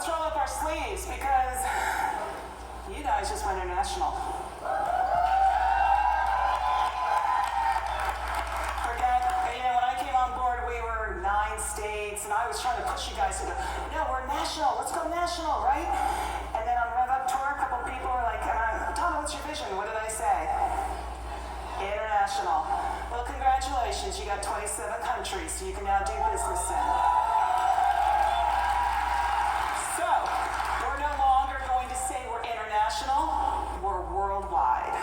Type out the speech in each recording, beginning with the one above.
let's roll up our sleeves because you guys just went international. Forget, when I came on board, we were 9 states, and I was trying to push you guys to go, no, we're national, let's go national, right? And then on Rev Up Tour, a couple people were like, Donna, what's your vision? What did I say? International. Well, congratulations, you got 27 countries, so you can now do business in. So, we're no longer going to say we're international, we're worldwide.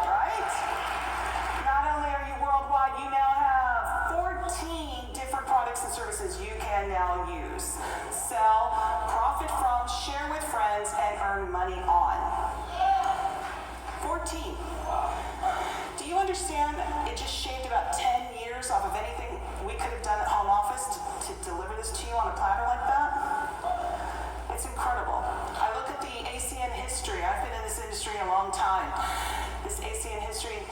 Right? Not only are you worldwide, you now have 14 different products and services you can now use, sell, profit from, share with friends, and earn money on. 14. Do you understand it just shaved about 10 years off of anything we could have done at home office to deliver this to you on a platter like that? It's incredible. I look at the Acn history. I've been in this industry a long time. This Acn history,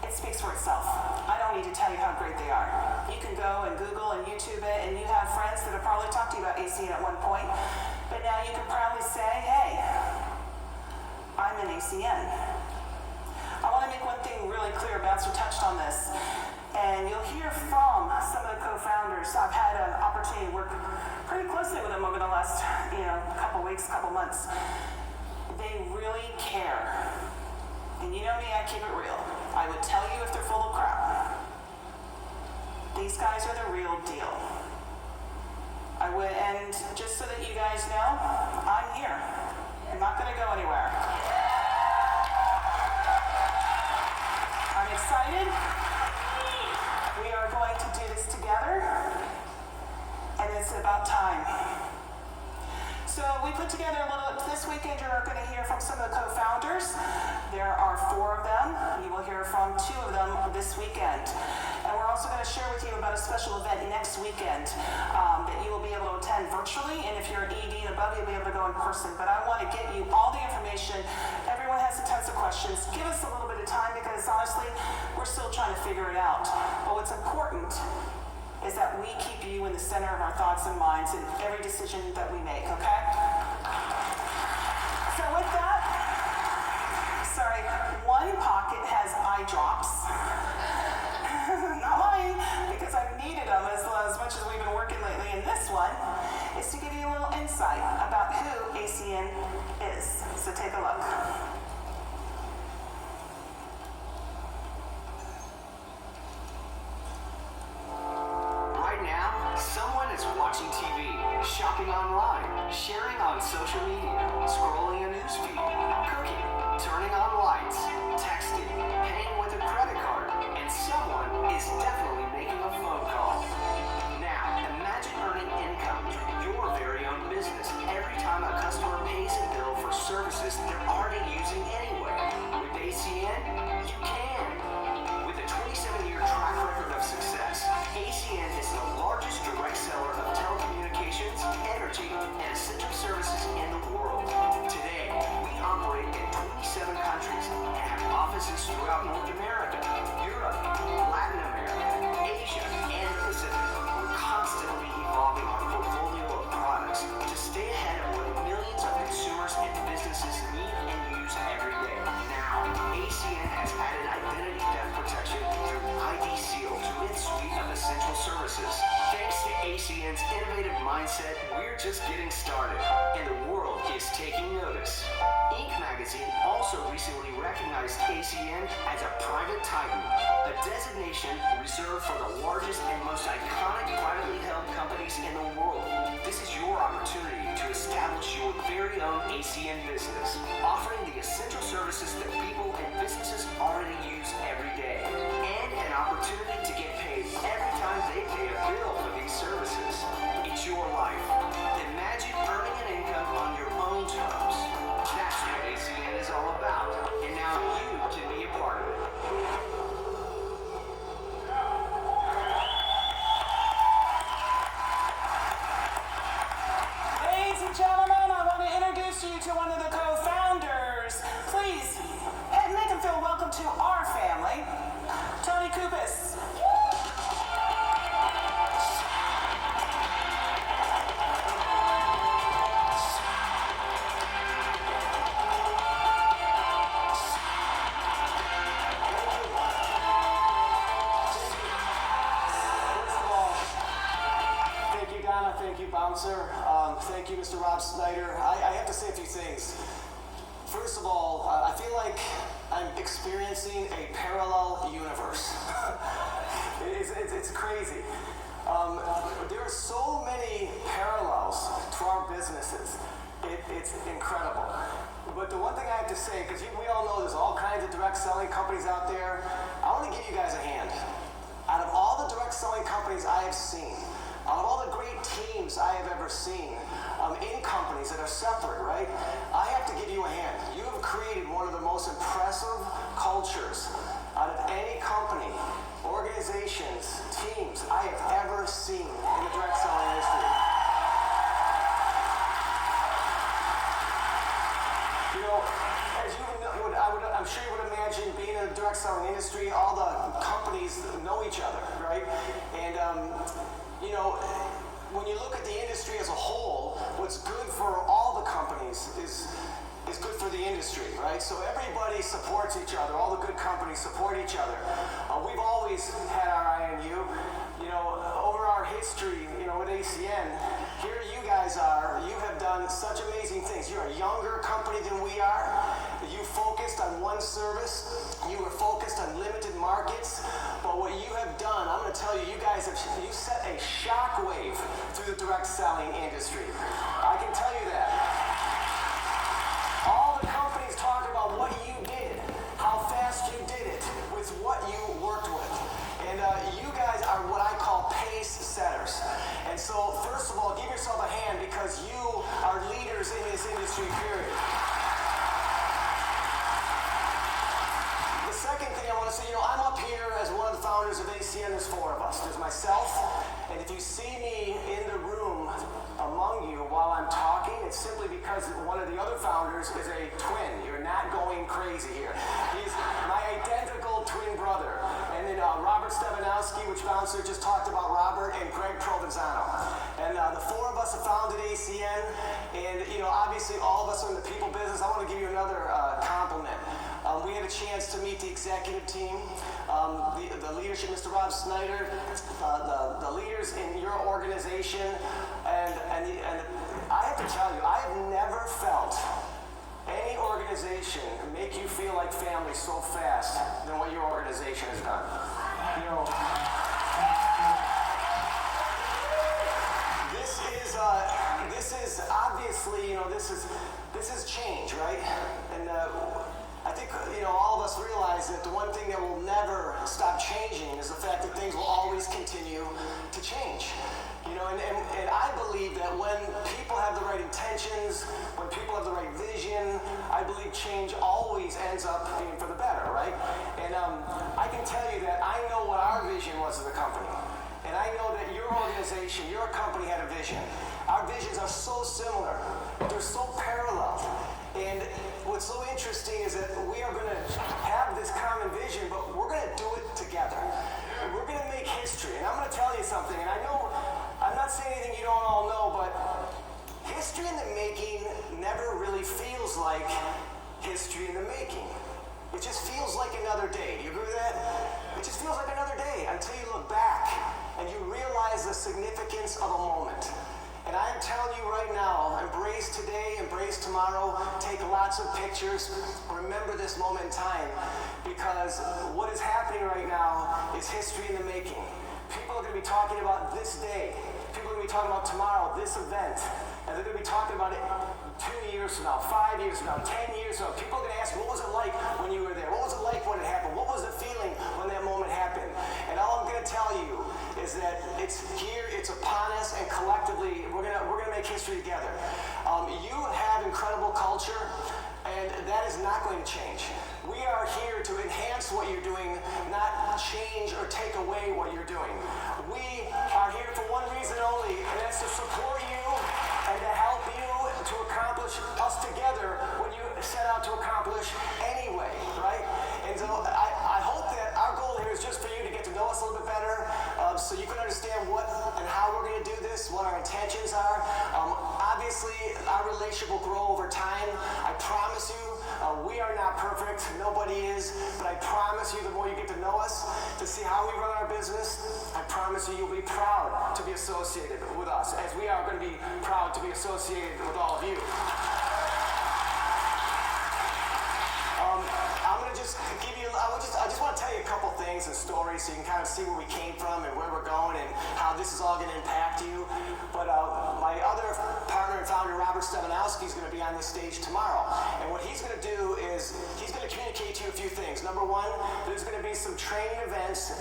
it speaks for itself. I don't need to tell you how great they are. You can go and Google and YouTube it, and you have friends that have probably talked to you about Acn at one point, but now you can proudly say, hey, I'm an Acn. I want to make one thing really clear. Bouncer touched on this, and you'll hear from some of the co-founders. I've had an opportunity to work pretty closely with them over the last, couple weeks, couple months. They really care, and you know me, I keep it real. I would tell you if they're full of crap. These guys are the real deal. I would, and just so that you guys know, I'm here. I'm not going to go anywhere. I'm excited. We are going to do this together, and it's about time. So we put together this weekend you're going to hear from some of the co-founders. There are 4 of them. You will hear from 2 of them this weekend. And we're also going to share with you about a special event next weekend that you will be able to attend virtually, and if you're an ED and above, you'll be able to go in person. But I want to get you all the information. Everyone has tons of questions. Give us a little bit of time because honestly, we're still trying to figure it out. But what's important is that we keep you in the center of our thoughts and minds in every decision that we make, okay? So with that, sorry, one pocket has eye drops. Not mine, because I've needed them as much as we've been working lately. And this one is to give you a little insight about who Acn is. So take a look. Someone is watching TV, shopping online, sharing on social media, scrolling a newsfeed, cooking, turning on lights, texting, paying with a credit card, and someone is definitely making a phone call. Now, imagine earning income through your very own business every time a customer pays a bill for services they're already using anyway. With Acn, you can. With a 27-year track record of success, Acn is the largest direct seller of telecommunications, energy, and essential services in the world. Today, we operate in 27 countries and have offices throughout North America, Europe, Latin America, Asia, and the Pacific. We're constantly evolving our portfolio of products to stay ahead of what millions of consumers and businesses need and use every day. Now, Acn has added identity theft protection through ID Seal to its suite of essential services. Thanks to Acn's innovative mindset, we're just getting started, and the world is taking notice. Inc. magazine also recently recognized Acn as a private titan, a designation reserved for the largest and most iconic privately held companies in the world. This is your opportunity to establish your very own Acn business, offering the essential services that people and businesses already use every day, and an opportunity to get paid every time they pay a bill for these services. It's your life. Imagine earning an income on your own terms. That's what Acn is all about, and now you can be a part of it. Ladies and gentlemen, I want to introduce you to one of the co-founders. Please, make him feel welcome to our family. Tony Kupis. great bouncer. Thank you, Mr. Rob Snyder. I have to say a few things. First of all, I feel like I'm experiencing a parallel universe. It's crazy. There are so many parallels to our businesses. It's incredible. But the one thing I have to say, because we all know there's all kinds of direct selling companies out there, I want to give you guys a hand. Out of all the direct selling companies I have seen, out of all the great teams I have ever seen, in companies that are separate, right? I have to give you a hand. You have created one of the most impressive cultures out of any company, organizations, teams I have ever seen in the direct selling industry. You know, as you would, I'm sure you would imagine being in the direct selling industry, all the companies know each other, right? And, you know, when you look at the industry as a whole, what's good for all the companies is good for the industry, right? So everybody supports each other. All the good companies support each other. We've always had our eye on you. You know, over our history, you know, at ACN, here you guys are. You have done such amazing things. You're a younger company than we are. You focused on one service. You were focused on limited markets. But what you have done, I'm going to tell you, you guys have set a shockwave through the direct selling industry. I can tell you that. All the companies talk about what you did, how fast you did it, with what you worked with. And you guys are what I call pace setters. And so, first of all, give yourself a hand because you are leaders in this industry, period. The second thing I want to say, you know, I'm up here as one of the founders of ACN. There's four of us. There's myself, and if you see me in the room among you while I'm talking, it's simply because one of the other founders is a twin. You're not going crazy here. He's my identical twin brother. And then Robert Stefanowski, which bouncer just talked about Robert, and Greg Provenzano. And the four of us have founded ACN, and you know, obviously all of us are in the people business. I want to give you another compliment. We had a chance to meet the executive team, the leadership, Mr. Rob Snyder, the leaders in your organization, and I have to tell you, I have never felt any organization make you feel like family so fast than what your organization has done. You know, this is obviously, you know, this is change, right? And I think, you know, all of us realize that the one thing that will never stop changing is the fact that things will always continue to change. You know, and I believe that when people have the right intentions, when people have the right vision, I believe change always ends up being for the better, right? And I can tell you that I know what our vision was as a company. And I know that your organization, your company had a vision. Our visions are so similar. They're so parallel. And what's so interesting is that we are going to have this common vision, but we're going to do it together. We're going to make history. And I'm going to tell you something, and I know I'm not saying anything you don't all know, but history in the making never really feels like history in the making. It just feels like another day. Do you agree with that? It just feels like another day until you look back and you realize the significance of a moment. And I am telling you right now, embrace today, embrace tomorrow, take lots of pictures, remember this moment in time, because what is happening right now is history in the making. People are going to be talking about this day. People are going to be talking about tomorrow, this event. And they're going to be talking about it 2 years from now, 5 years from now, 10 years from now. People are going to ask, what was it like when you were there? What was it like when it happened? What was the feeling when that moment happened? And all I'm going to tell you is that it's here, it's upon us, and collectively, we're gonna make history together. You have incredible culture, and that is not going to change. We are here to enhance what you're doing, not change or take away what you're doing. We are here for one reason only, and that's to support you and to help you to accomplish us together what you set out to accomplish anyway, right? And so I hope that our goal here is just for you to get to know us a little bit better, so you can understand what and how we're going to do this, what our intentions are. obviously, our relationship will grow over time. I promise you, we are not perfect. Nobody is. But I promise you, the more you get to know us, to see how we run our business, I promise you, you'll be proud to be associated with us, as we are going to be proud to be associated with all of you. I'm going to just give you, I just want to tell you a couple things and stories so you can kind of see where we came from and where we're going and how this is all going to impact you. But my other partner and founder, Robert Stefanowski, is going to be on this stage tomorrow. And what he's going to do is he's going to communicate to you a few things. Number one, there's going to be some training events,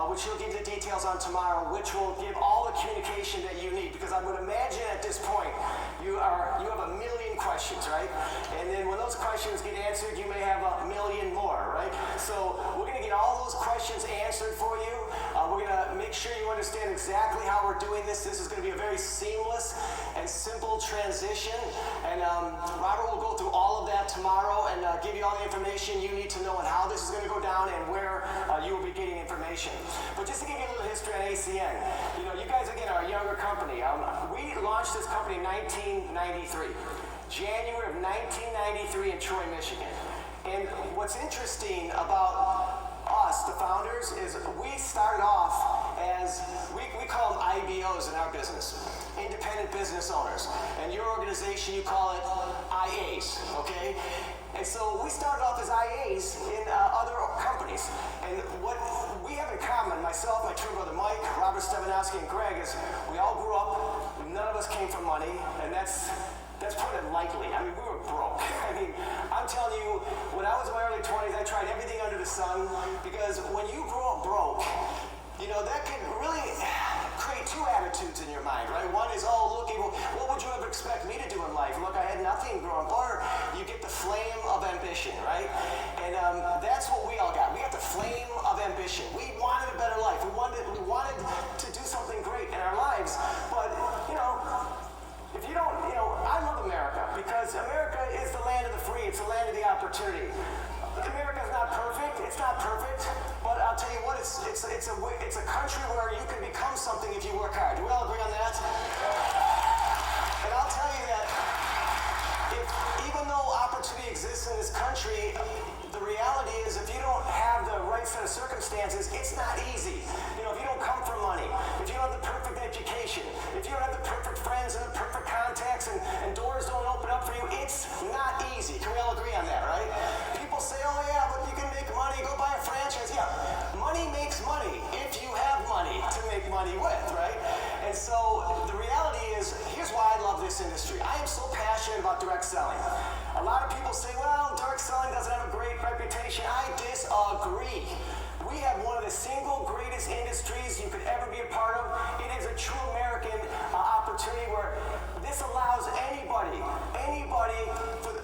which he'll give you the details on tomorrow, which will give all the communication that you need. Because I would imagine at this point, you have a million questions, right? And then when those questions get answered, you may have a million more, right? So we're going to get all those questions answered for you. We're going to make sure you understand exactly how we're doing this. This is going to be a very seamless and simple transition. And Robert will go through all of that tomorrow and give you all the information you need to know on how this is going to go down and where you will be getting information. But just to give you a little history on ACN, you guys, again, are a younger company. We launched this company in 1993. January of 1993 in Troy, Michigan. And what's interesting about us, the founders, is we started off as, we call them IBOs in our business, independent business owners. And your organization, you call it IAs, okay? And so we started off as IAs in other companies. And what we have in common, myself, my twin brother Mike, Robert Stefanowski, and Greg, is we all grew up, none of us came from money, and that's putting it lightly. I mean, we were broke. I mean, I'm telling you, when I was in my early 20s, I tried everything under the sun, because when you grow up broke, that can really create two attitudes in your mind, right? One is, oh, look, what would you ever expect me to do in life? Look, I had nothing growing up. Or you get the flame of ambition, right? And that's what we all got. We got the flame of ambition. We wanted a better life. We wanted to do something great in our lives. But, if you don't, I love America, because America is the land of the free. It's the land of the opportunity. America's not perfect. It's not perfect. But I'll tell you what, it's a country where you can become something if you work hard. Do we all agree on that? And I'll tell you that even though opportunity exists in this country, the reality is if you don't have the right set of circumstances, it's not easy. If you don't come from money, if you don't have the perfect education, if you don't have the perfect friends and the perfect contacts and doors don't open up for you, it's not easy. Can we all agree on that, right? People say, oh yeah, but you can make money, go buy a franchise. Yeah, money makes money if you have money to make money with, right? And so the reality is, here's why I love this industry. I am so passionate about direct selling. A lot of people say, well, direct selling doesn't have a great reputation. I disagree. We have one of the single greatest industries you could ever be a part of. It is a true American opportunity where this allows anybody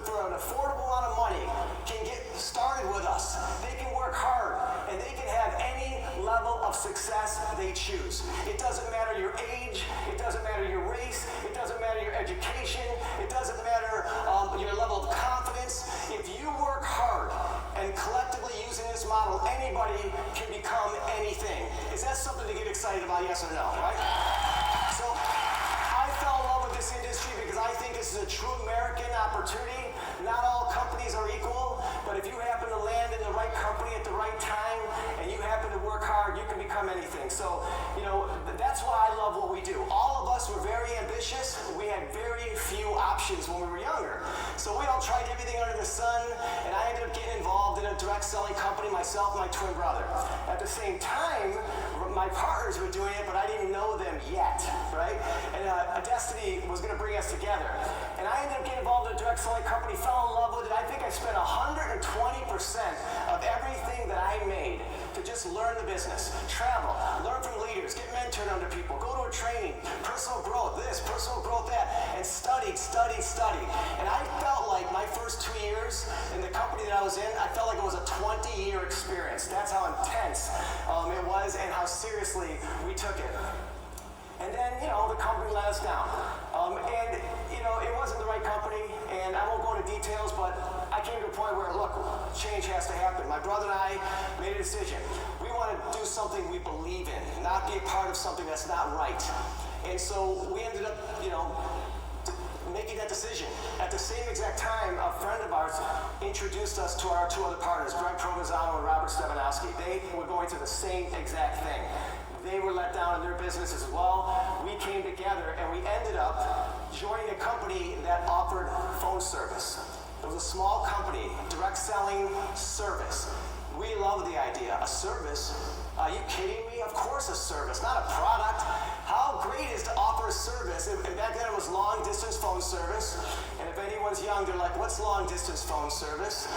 for an affordable amount of money can get started with us. They can work hard and they can have any level of success they choose. It doesn't matter your age, it doesn't matter your race, it doesn't matter your education, it doesn't matter your level of confidence. If you work hard and collectively using this model, anybody can become anything. Is that something to get excited about, yes or no, right? So I fell in love with this industry because I think this is a true American opportunity. Not all companies are equal, but if you happen to land in the right company at the right time and you happen to work hard, you can become anything. So, that's why I love what we do. All of us were very ambitious. We had very few options when we were younger. So we all tried everything under the sun, and I ended up getting involved in a direct selling company, myself and my twin brother. At the same time, my partners were doing it, but I didn't know them yet, right? And a destiny was going to bring us together. And I ended up getting involved in a direct selling company, fell in love with it. I think I spent 120% of everything that I made to just learn the business, travel, learn from leaders, get mentored under people, go to a training, personal growth this, personal growth that, and studied. And I felt like my first 2 years in the company that I was in, I felt like it was a 20-year experience. That's how intense it was and how seriously we took it. And then, the company let us down. And, it wasn't the right company, and I won't go into details, but I came to a point where, look, change has to happen. My brother and I made a decision. We want to do something we believe in, not be a part of something that's not right. And so we ended up, making that decision. At the same exact time, a friend of ours introduced us to our two other partners, Greg Provenzano and Robert Stefanowski. They were going through the same exact thing. They were let down in their business as well. We came together and we ended up joining a company that offered phone service. It was a small company, direct selling service. We love the idea. A service? Are you kidding me? Of course a service, not a product. How great is to offer a service? And back then it was long distance phone service. And if anyone's young, they're like, what's long distance phone service?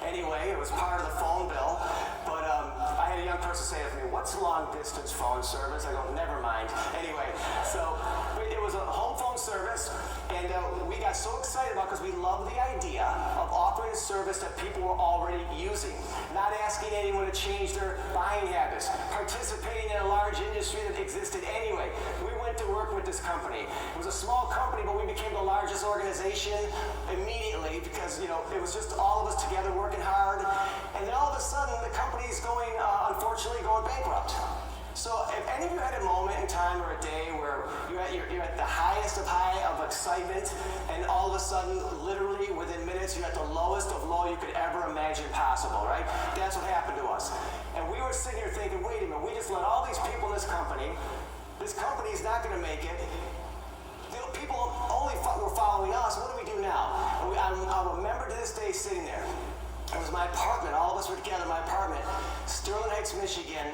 Anyway, it was part of the phone bill. But I had a young person say to me, what's long distance phone service? I go, never mind. Anyway, so it was a home phone service. And we got so excited about it because we love the idea of offering a service that people were already using. Not asking anyone to change their buying habits. Participating in a large industry that existed anyway. We went to work with this company. It was a small company, but we became the largest organization immediately because, you know, it was just all of us together working hard. And then all of a sudden, the company's going, unfortunately, going bankrupt. So if any of you had a moment in time or a day where you're at the highest of high of excitement, and all of a sudden, literally within minutes, you're at the lowest of low you could ever imagine possible, right? That's what happened to us. And we were sitting here thinking, wait a minute, we just let all these people in this company is not going to make it. People only were following us. What do we do now? I remember to this day sitting there. It was my apartment. All of us were together in my apartment, Sterling Heights, Michigan.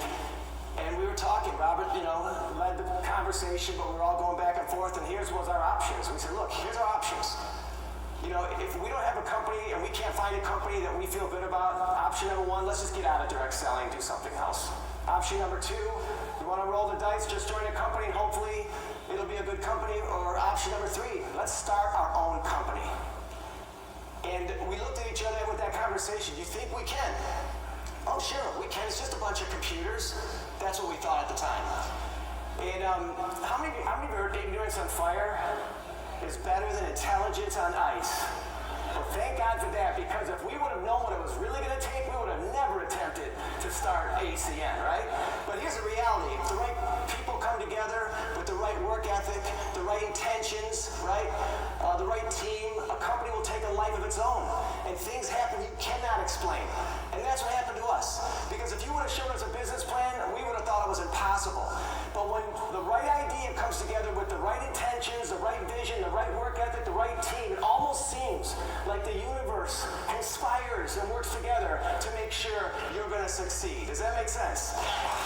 And we were talking. Robert, you know, led the conversation, but we were all going back and forth. And here's was our options. We said, look, here's our options. You know, if we don't have a company and we can't find a company that we feel good about, option number one, let's just get out of direct selling, do something else. Option number two, you want to roll the dice, just join a company and hopefully it'll be a good company. Or option number three, let's start our own company. And we looked at each other with that conversation. Do you think we can? Oh, sure, we can. It's just a bunch of computers. That's what we thought at the time. And how many of you heard ignorance on fire is better than intelligence on ice? Well, thank God for that, because if we would have known what it was really going to take, we would have never attempted to start ACN, right? But here's the reality. If the right people come together with the right work ethic, the right intentions, right? The right team, a company will take a life of its own. And things happen you cannot explain. And that's what happened to us. Because if you would have shown us a business plan, we would have thought it was impossible. But when the right idea comes together with the right intentions, the right vision, the right work ethic, the right team, it almost seems like the universe conspires and works together to make sure you're going to succeed. Does that make sense?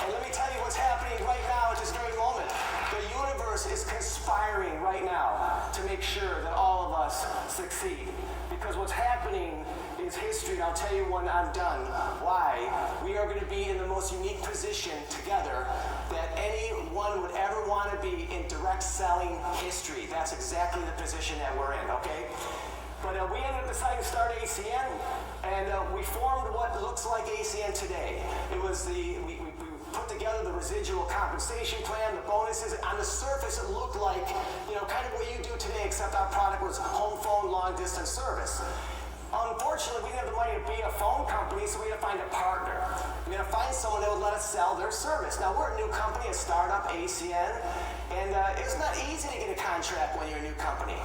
And let me tell you what's happening right now at this very moment. The universe is conspiring right now to make sure that all of us succeed. Because what's happening is history. I'll tell you when I'm done why we are going to be in the most unique position together that anyone would ever want to be in direct selling history. That's exactly the position that we're in, okay? But we ended up deciding to start ACN, and we formed what looks like ACN today. It was we put together the residual compensation plan, the bonuses. On the surface, it looked like, you know, kind of what you do today, except our product was home phone long distance service. Unfortunately, we didn't have the money to be a phone company, so we had to find a partner. We had to find someone that would let us sell their service. Now, we're a new company, a startup, ACN, and it's not easy to get a contract when you're a new company.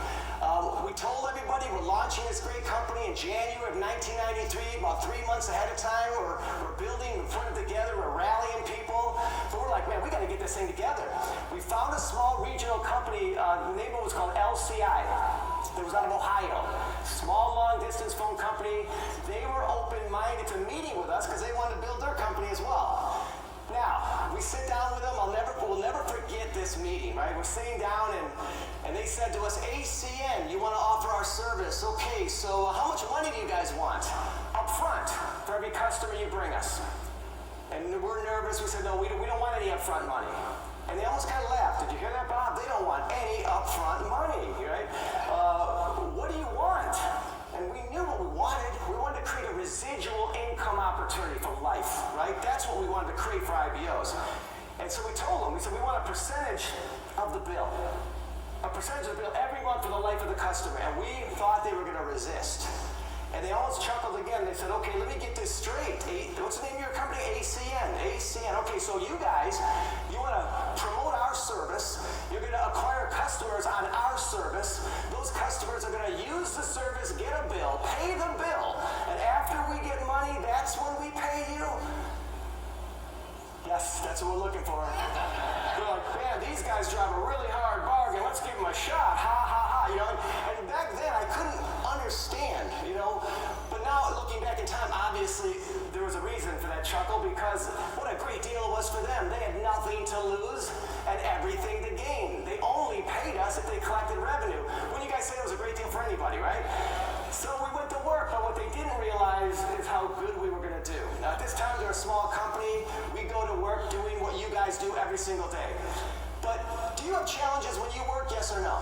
We told everybody we're launching this great company in January of 1993, about 3 months ahead of time. We're building, we're putting it together, we're rallying people. But we're like, man, we got to get this thing together. We found a small regional company, the name of it was called LCI. It was out of Ohio. Small long-distance phone company. They were open-minded to meeting with us because they wanted to build their company as well. Now, we sit down with them. We'll never forget this meeting, right? We're sitting down and they said to us, ACN, you want to offer our service? Okay, so how much money do you guys want? Up front for every customer you bring us. And we're nervous. We said, no, we don't want any upfront money. And they almost kind of laughed. Did you hear that, Bob? They don't want any upfront money, right? What do you want? And we knew what we wanted. We wanted to create a residual income opportunity for life, right? That's what we wanted to create for IBOs. And so we told them, we said, we want a percentage of the bill. A percentage of the bill every month for the life of the customer. And we thought they were going to resist. And they almost chuckled again. They said, okay, let me get this straight. What's the name of your company? ACN. ACN. Okay, so you guys, you want to promote our service. You're going to acquire customers Yes, that's what we're looking for. They're like, man, these guys drive a really hard bargain. Let's give them a shot. Ha, ha, ha. You know, and back then I couldn't understand, you know. But now looking back in time, obviously there was a reason for that chuckle because what a great deal it was for them. They had nothing to lose and everything to gain. They only paid us if they collected revenue. When you guys say it was a great deal for anybody, right? So we went to work, but what they didn't realize is how good we were going to do. Now at this time, they're a small company. We go to work doing what you guys do every single day. But do you have challenges when you work, yes or no?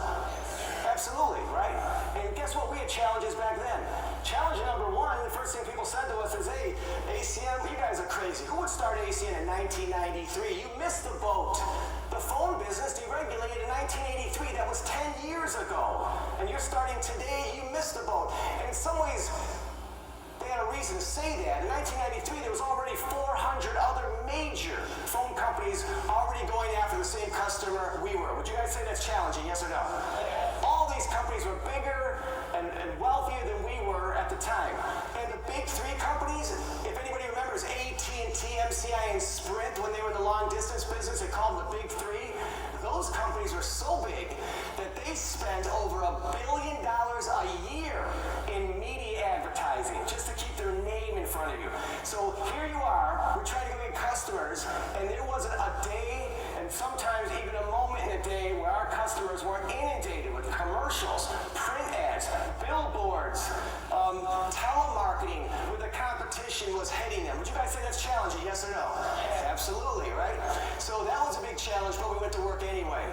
Absolutely, right? And guess what? We had challenges back then. Challenge number one, the first thing people said to us is, hey, ACN, you guys are crazy. Who would start ACN in 1993? You missed the boat. The phone business deregulated in 1983. That was 10 years ago. And you're starting today, you missed the boat. And in some ways, they had a reason to say that. In 1993, there was already 400 other major phone companies already going after the same customer we were. Would you guys say that's challenging, yes or no? All these companies were bigger and wealthier than we were at the time. And the big three companies, if anybody remembers AT&T, MCI, and Sprint, when they were in the long distance business, they called them the big three. Those companies were so big that they spent over $1 billion a year in media advertising just to keep their name in front of you. So here you are, we're trying to go get customers, and there wasn't a day and sometimes even a moment in a day where our customers weren't inundated with commercials, print ads, billboards, telemarketing, where the competition was hitting them. Would you guys say that's challenging, yes or no? Absolutely, right? So that was a big challenge, but we went to work anyway.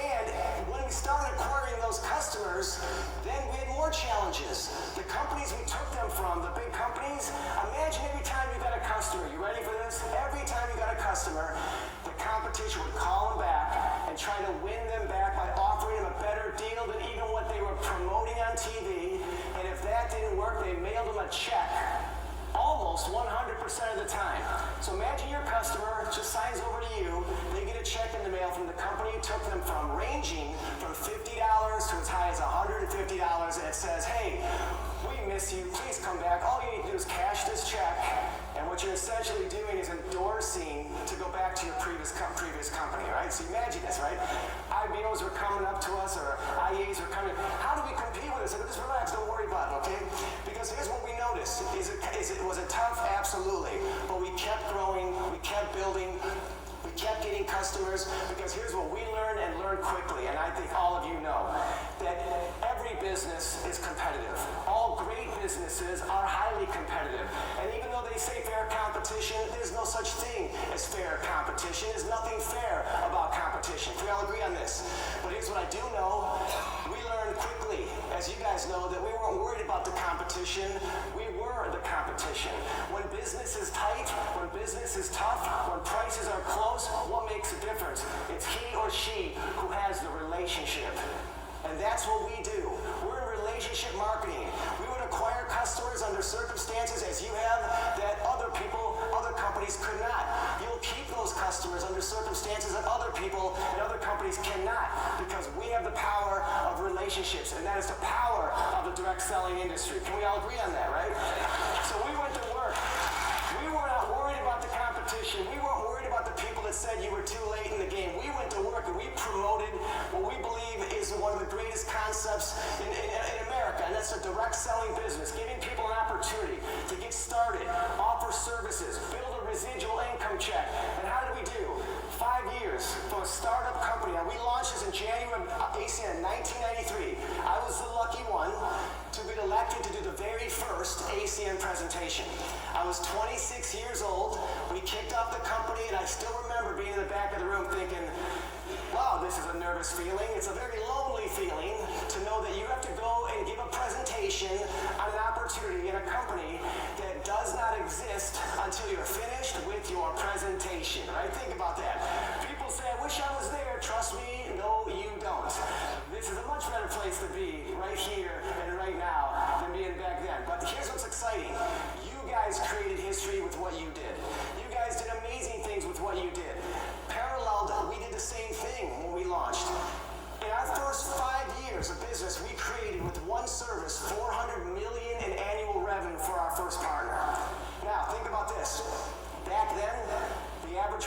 And when we started acquiring those customers, then we had more challenges. The companies we took them from, the big companies, imagine every time you got a customer, you ready for this? Every time you got a customer, the competition would call them back and try to win them back by offering them a better deal than even what they were promoting on TV. And if that didn't work, they mailed them a check. Almost 100% of the time. So imagine your customer just signs over to you, they get a check in the mail from the company you took them from, ranging from $50 to as high as $150, and it says, hey, we miss you, please come back. All you need to do is cash this check, and what you're essentially doing is endorsing to go back to your previous company, right? So imagine this, right? IBOs are coming up to us, or IAs are coming. How do we compete with this? And just relax, don't worry about it, okay? Because here's what we noticed. Was it tough? Absolutely. But we kept growing, we kept building, we kept getting customers, because here's what we learned and learned quickly, and I think all of you know, that every business is competitive. All great businesses are highly competitive. And even though they say fair competition, there's no such thing as fair competition. There's nothing fair about competition. Can we all agree on this? But here's what I do know. We learned quickly, as you guys know, that we weren't worried about the competition. We were the competition. When business is tight, when business is tough, when prices are close, what makes a difference? It's he or she who has the relationship. And that's what we do. We're in relationship marketing. We would acquire customers under circumstances, as you have, that other companies could not. You'll keep those customers under circumstances that other people and other companies cannot, because we have the power of relationships, and that is the power of the direct selling industry. Can we all agree on that, right? So we went to work. We were not worried about the competition. We weren't worried about the people that said you were too late in the game. We went to work and we promoted what we believe is one of the greatest concepts in America, and that's a direct selling business, giving people an opportunity to get started, offer services, build a residual income check. And how did we do? 5 years from a startup company. Now, we launched this in January of ACN 1993. I was the lucky one to get elected to do the very first ACN presentation. I was 26 years old. We kicked off the company, and I still remember being in the back of the room thinking, wow, this is a nervous feeling. It's a very lonely feeling to know that you have to go and give a presentation on an opportunity in a company that does not exist until you're finished with your presentation, right? Think about that. People say, I wish I was there. Trust me, no, you don't. This is a much better place to be right here and right now than being back then. But here's what's exciting. You guys created history with what you did. You guys did amazing things with what you did. Paralleled, we did the same thing when we launched. In our first 5 years of business, we created with one service $400 million in annual revenue for our first partner. Now, think about this. Back then, the average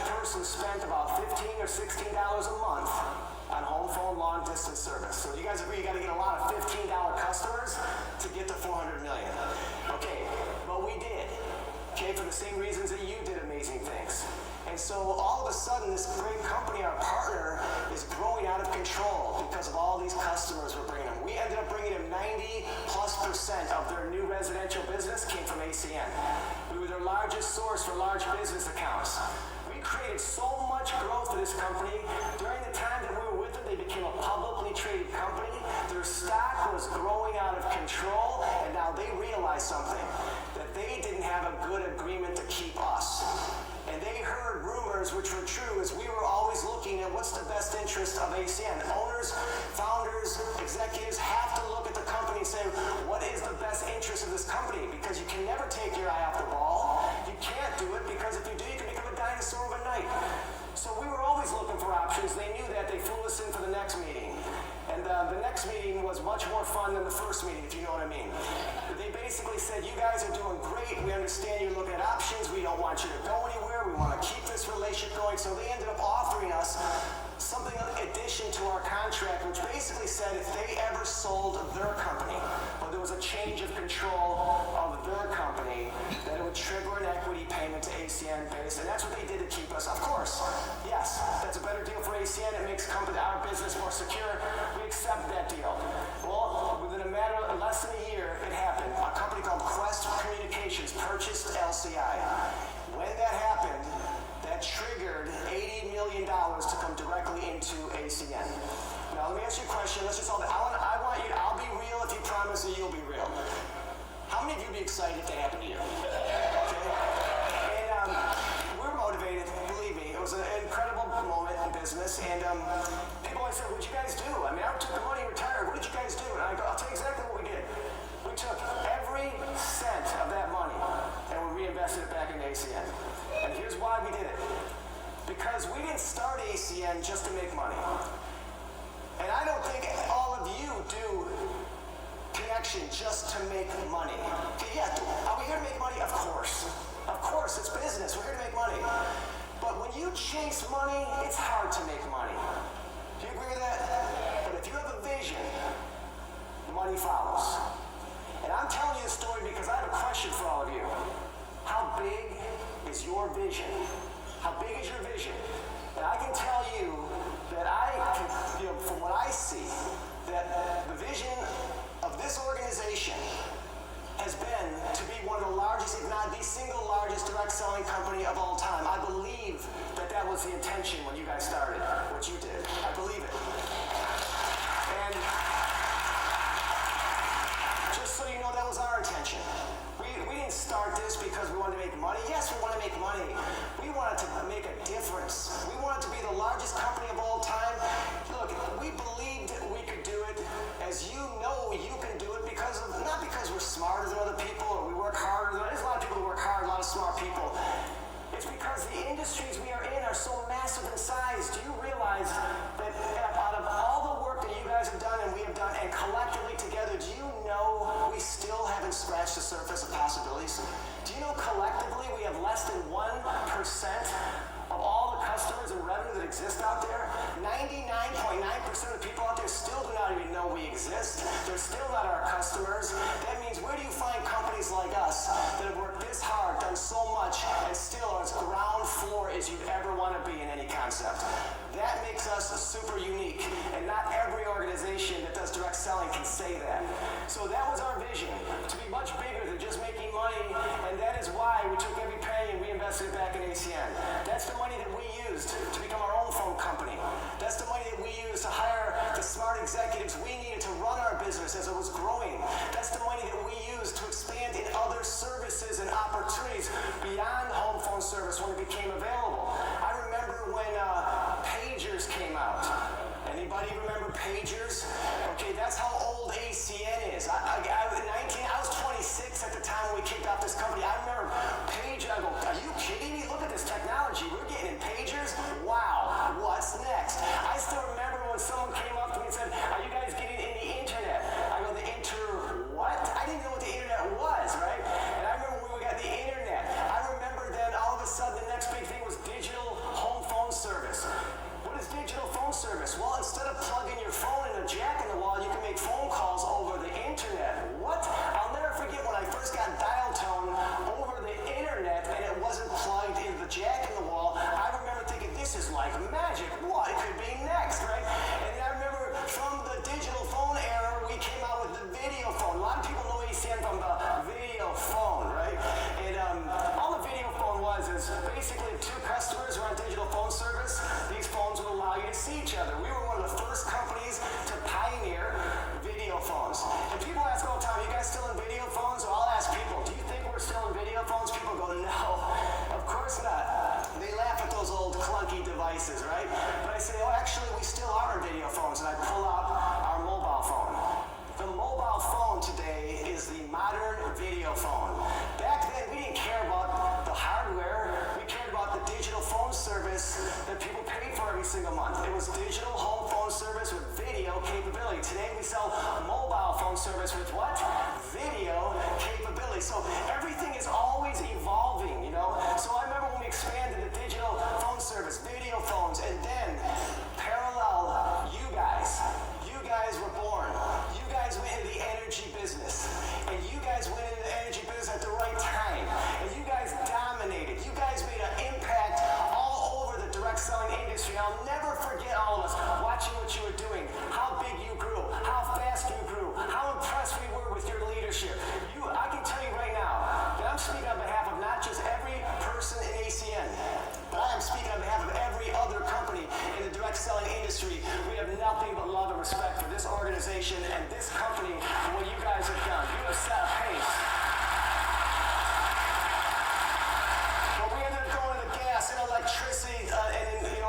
about $15 or $16 a month on home phone long distance service. So you guys agree you got to get a lot of $15 customers to get to 400 million. Okay, but we did. Okay, for the same reasons that you did amazing things. And so all of a sudden, this great company, our partner, is growing out of control because of all these customers we're bringing them. We ended up bringing them 90+% of their new residential business came from ACN. We were their largest source for large business accounts. We created so much growth for this company. During the time that we were with them, they became a publicly traded company. Their stock was growing out of control, and now they realized something, that they didn't have a good agreement to keep us. And they heard rumors, which were true, as we were always looking at what's the best interest of ACN. Owners, founders, executives have to look at the company and say, what is the best interest of this company? Because you can never take your eye off the ball. You can't do it because if you do, you can become a dinosaur overnight. So we were always looking for options. They knew that. They flew us in for the next meeting. And the next meeting was much more fun than the first meeting, if you know what I mean. They basically said, you guys are doing great. We understand you're looking at options. We don't want you to go anywhere. We want to keep this relationship going. So they ended up offering us something in addition to our contract, which basically said if they ever sold their company, or there was a change of control of their company, that it would trigger an equity payment to ACN base. And that's what they did to keep us. Of course, yes, that's a better deal for ACN. It makes our business more secure. We accept that deal. Well, within a matter of less than a year, it happened. A company called Quest Communications purchased LCI. When that happened, that triggered $80 million to come directly into ACN. Now, let me ask you a question. Let's just all. I want you. I'll be real if you promise that you'll be real. How many of you would be excited if that happened to you? Okay. And we're motivated. Believe me, it was an incredible moment in business. And people always say, "What'd you guys do?" I mean, I took the money, retired. What did you guys do? And I go, "I'll tell you exactly what we did. We took every cent of that money and we reinvested it back into ACN. And here's why we did it. Because we didn't start ACN just to make money. And I don't think all of you do Connection just to make money. Okay, yeah, are we here to make money? Of course. Of course, it's business. We're here to make money. But when you chase money, it's hard to make money. Do you agree with that? But if you have a vision, money follows. And I'm telling you this story because I have a question for all of you. How big is your vision? How big is your vision? And I can tell you that from what I see, that the vision of this organization has been to be one of the largest, if not the single largest direct selling company of all time. I believe that that was the intention when you guys started, what you did. I believe it. And just so you know, that was our intention. We didn't start this because we wanted to make money. Yes, we want to make money. We wanted to make a difference. We wanted to be the largest company of all time. Look, we believed we could do it. As you know, you can do it not because we're smarter than other people or we work harder. There's a lot of people who work hard, a lot of smart people. It's because the industries we are in are so massive in size. Do you realize that out of all the work that you guys have done and we have done, and collectively together, do you know we still haven't scratched the surface of possibilities? Do you know collectively we have less than 1% of all the customers and revenue that exist out there? 99.9% of the people out there still do not even know we exist. They're still not our customers. That means where do you find companies like us that have worked this hard, done so much, and still are as ground floor as you'd ever want to be in any concept? That makes us super unique, and not every organization that does direct selling can say that. So that was our vision, to be much bigger than just making money, and that is why we took every penny and reinvested it back in ACN. That's the money that we used to become our own phone company. That's the money that we used to hire the smart executives we needed to run our business as it was growing. That's the money that we used to expand in other services and opportunities beyond home phone service when it became available. I remember when pagers came out. Anybody remember pagers? Okay, that's how old ACN is. I was 26 at the time when we kicked off this company. I remember pager. I go, are you kidding me? Look at this technology. We're getting in pagers. Wow. service. Well, instead of plugging your phone in a jack in the wall, you can make phone calls over the internet. What? I'll never forget when I first got dial tone over the internet and it wasn't plugged into the jack in the wall. I remember thinking, this is like magic. What could be next, right? And then I remember from the digital phone era, we came out with the video phone. A lot of people know ACN from the video phone, right? And all the video phone was is basically if two customers were on digital phone service, these phones would allow you to see each other. We were one of the first companies to pioneer video phones. And people ask all the time, you guys still in video phones? So I'll ask people, do you think we're still in video phones? People go, no, of course not. They laugh at those old clunky devices, right? But I say, oh, actually, we still are in video phones. And I pull out our mobile phone. The mobile phone today is the modern video phone. Back then, we didn't care about the hardware. We cared about the digital phone service that people paid for every single month. It was digital home phone service with video capability. Today, we sell mobile phone service with what? Video capability. So everything is always evolving, you know? So I remember when we expanded the digital phone service, video phones, and then parallel, you guys were born. You guys went into the energy business. And you guys went into the energy business at the right time. And you guys dominated. You guys made an impact all over the direct selling industry. I'll never forget all of us watching what you were doing, how big you grew, how fast you grew, how impressed we were with your leadership. I can tell you right now that I'm speaking on behalf of not just every person in ACN, but I am speaking on behalf of every other company in the direct selling industry. We have nothing but love and respect for this organization and this company for what you guys have done. You have set a pace. But we ended up going to the gas and electricity and then,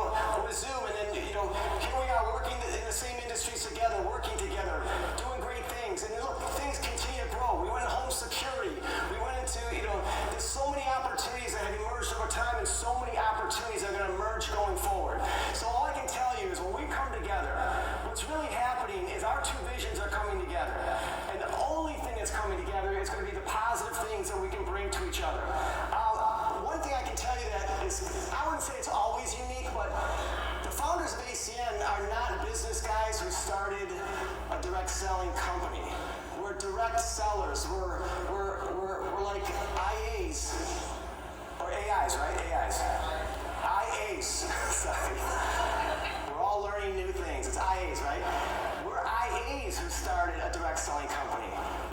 with Zoom, and then, here we are working in the same industries together, working together, doing great things. And look, things continue to grow. We went into home security. We went into, there's so many opportunities that have emerged over time and so many opportunities that are going to emerge going forward. So all I can tell you is when we come together, what's really happening is our two visions are coming together. And the only thing that's coming together is going to be the positive things that we can bring to each other. One thing I can tell you that is, I wouldn't say it's always unique, but the founders of ACN are not business guys who started a direct selling company. We're direct sellers. We're like IAs. Or AIs, right? AIs. IAs. Sorry. We're all learning new things. It's IAs, right? We're IAs who started a direct selling company.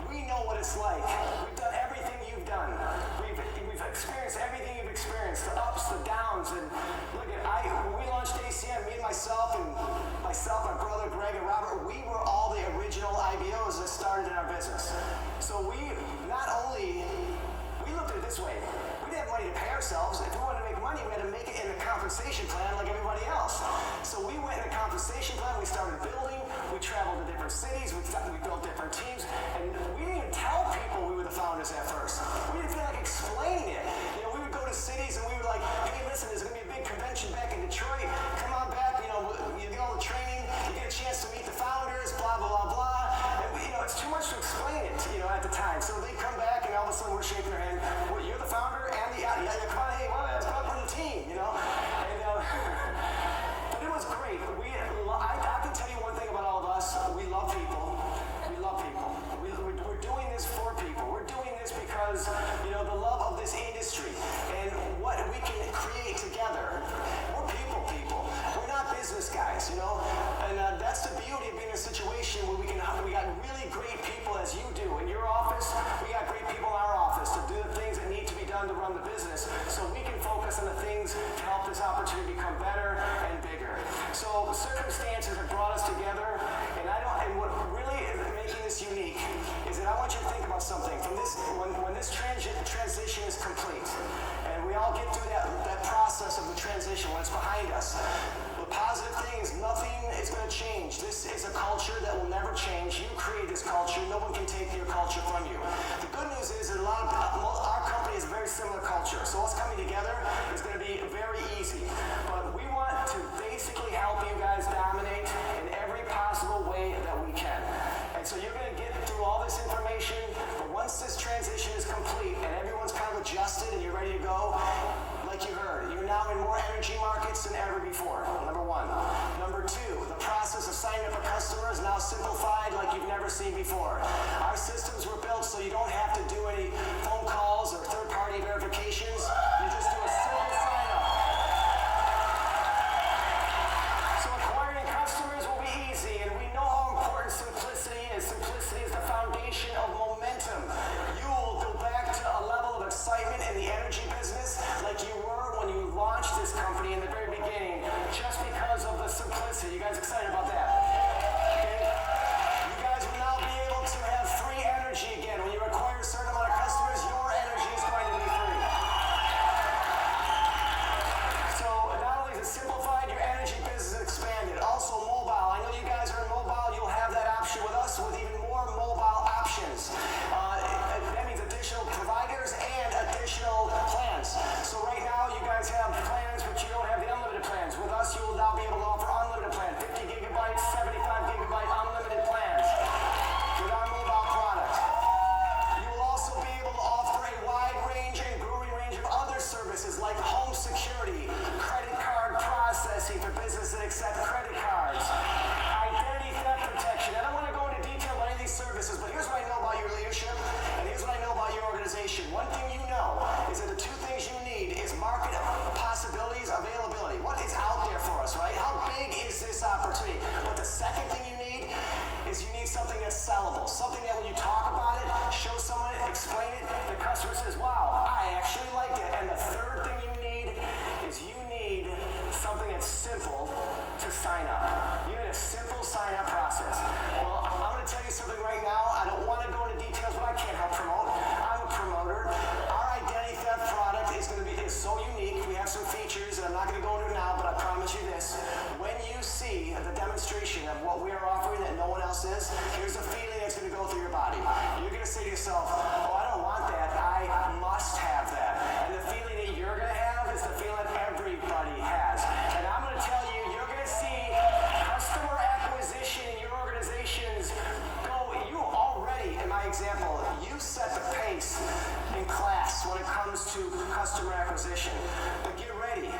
We know what it's like. We've done everything you've done. We've experienced everything you've experienced, the ups, the downs, and look at when we launched ACN, me and myself, my brother Greg and Robert, we were all the original IBOs that started in our business. So we looked at it this way. We didn't have money to pay ourselves. If we wanted to make money, we had to make it in a compensation plan like everybody else. So we went in a compensation plan, we started building, we traveled to different cities, we built different teams, and we didn't even tell people we were the founders at first. We didn't feel like explaining it. We would go to cities and we were like, hey, listen, there's going to be a big convention back in Detroit. Come on back, you get all the training, you get a chance to meet the founders, blah, blah, blah, blah. And it's too much to explain it, at the time. So they come back and all of a sudden we're shaking their hand. Well, you're the founder and yeah, come on, hey, let's go up on the team, And, but it was great. I can tell you one thing about all of us. We love people. We love people. We're doing this for people. We're doing this because, the love of this industry and what we can create together. We're people. We're not business guys, And that's the beauty of being in a situation where we got really great people as you do in your office. We got great people in our office to do the things that need to be done to run the business, so we can focus on the things to help this opportunity become better and bigger. So circumstances have brought us together, and what really is making this unique is that I want you to think about something. From this, when this transition is complete, and we all get through that process of the transition when it's behind us, the positive thing is nothing is going to change. This is a culture that will never change. You create this culture. No one can take your culture from you. The good news is that our company is a very similar culture. So us coming together is going to be very easy. But we want to basically help you guys dominate in every possible way that we can. And so you're going to get through all this information, but once this transition is complete and everyone's kind of adjusted and you're ready to go, like you heard, you're now in more energy markets than ever before, number one. Number two, before. Our systems were built so you don't have to do any phone calls or third-party verifications. You just do a simple sign-up. So acquiring customers will be easy, and we know how important simplicity is. Simplicity is the foundation of momentum. You will go back to a level of excitement in the energy business like you were when you launched this company in the very beginning, just because of the simplicity. You guys excited about that? Okay? You guys will now be able to have free energy again. When you acquire a certain amount of customers, your energy is going to be free. So not only is it simplified, your energy business is expanded. Also mobile. I know you guys are in mobile. You'll have that option with us with even more mobile options. That means additional providers and additional plans. So right now you guys have plans, but you don't have the unlimited plans. With us, you will now be able to offer unlimited plans, 50 gigabytes, 75 gigabyte unlimited plans with our mobile product. You will also be able to offer a wide range and growing range of other services like home security, credit card processing for businesses that accept credit cards, identity theft protection. I don't want to go into detail about any of these services, but here's what I know about your leadership, and here's what I know about your organization. One thing you know is that the two things you need is market possibilities, availability. What is out there for us, right? How big is this opportunity? But the second thing you need is you need something that's sellable. Something that when you talk about it, show someone it, explain it, the customer says, wow, I actually like it. And the third thing you need is you need something that's simple to sign up. You need a simple sign-up process. Well, I'm going to tell you something right now. I don't want to go into details, but I can't help promote. I'm a promoter. Our identity theft product is so unique. We have some features, and I'm not going to go into it now, but I promise you this. When you see the demonstration of what we are offering that no one else is, here's a feeling that's going to go through your body. You're going to say to yourself, oh, I don't want that. I must have that. And the feeling that you're going to have is the feeling that everybody has. And I'm going to tell you, you're going to see customer acquisition in your organizations go. You already, in my example, you set the pace in class when it comes to customer acquisition. But get ready,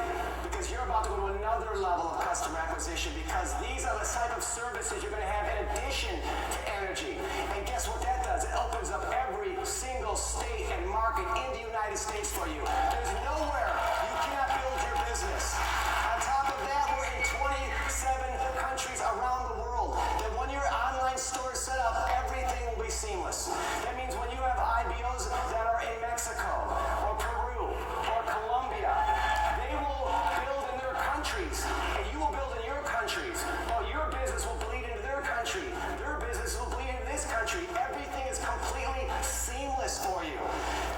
because you're about to go to another level of customer acquisition, because these are the type of services you're going to have in addition to energy. And guess what that does? It opens up every single state and market in the United States for you. There's nowhere you cannot build your business. On top of that, we're in 27 countries around the world. That when your online store is set up, everything will be seamless. That means when you have IBOs that are in Mexico or Peru or Colombia, they will build in their countries, and you will build in your countries. Well, your business will bleed into their country. Their business will bleed into this country. Everything is completely seamless for you.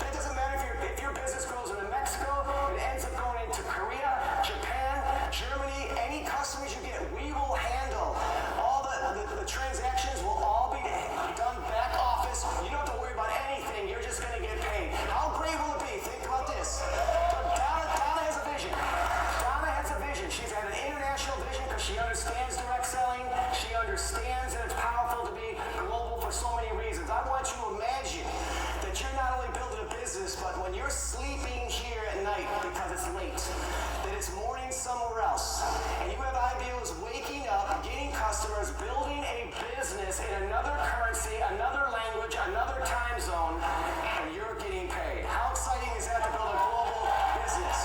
That doesn't matter if your business goes into Mexico, it ends up going into Korea, Japan, Germany, any customers you get, we will handle. All the transactions will all be done back office. You don't have to worry about anything. You're just going to get paid. How great will it be? Think about this. But Donna has a vision. Donna has a vision. She's had an international vision because she understands direct selling. She understands that it's powerful to be global for so many reasons. I want you to imagine that you're not only building a business, but when you're sleeping here at night because it's late, that it's morning somewhere else, and you have IBOs waking up, getting customers, building a business in another currency, another language, another time zone, and you're getting paid. How exciting is that to build a global business?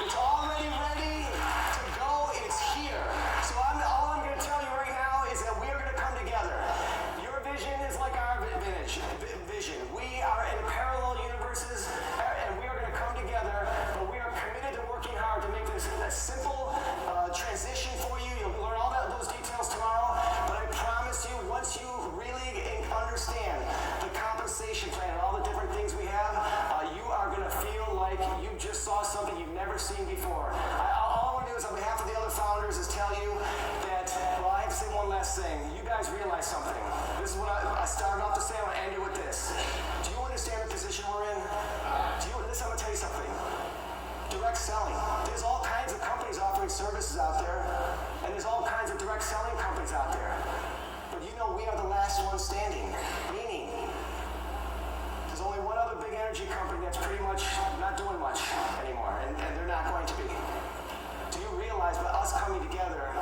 It's already ready to go. It's here. So all I'm going to tell you right now is that we are going to come together. Your vision is like our vision. We are in parallel universes, and we are going to come together, but we are committed to working hard to make this a simple transition for you. You'll learn all those details tomorrow, but I promise you, once you really understand the compensation plan and all the different things we have, you are going to feel like you just saw something you've never seen before. All I want to do is, on behalf of the other founders, is tell you that, well, I have to say one last thing. You guys realize something. This is what I started off to say. I'm going to end it with this. Do you understand the position we're in? I'm going to tell you something. Direct selling. There's all kinds of companies offering services out there, and there's all kinds of direct selling companies out there. But you know, we are the last one standing, meaning there's only one other big energy company that's pretty much not doing much anymore, and they're not going to be. Do you realize by us coming together,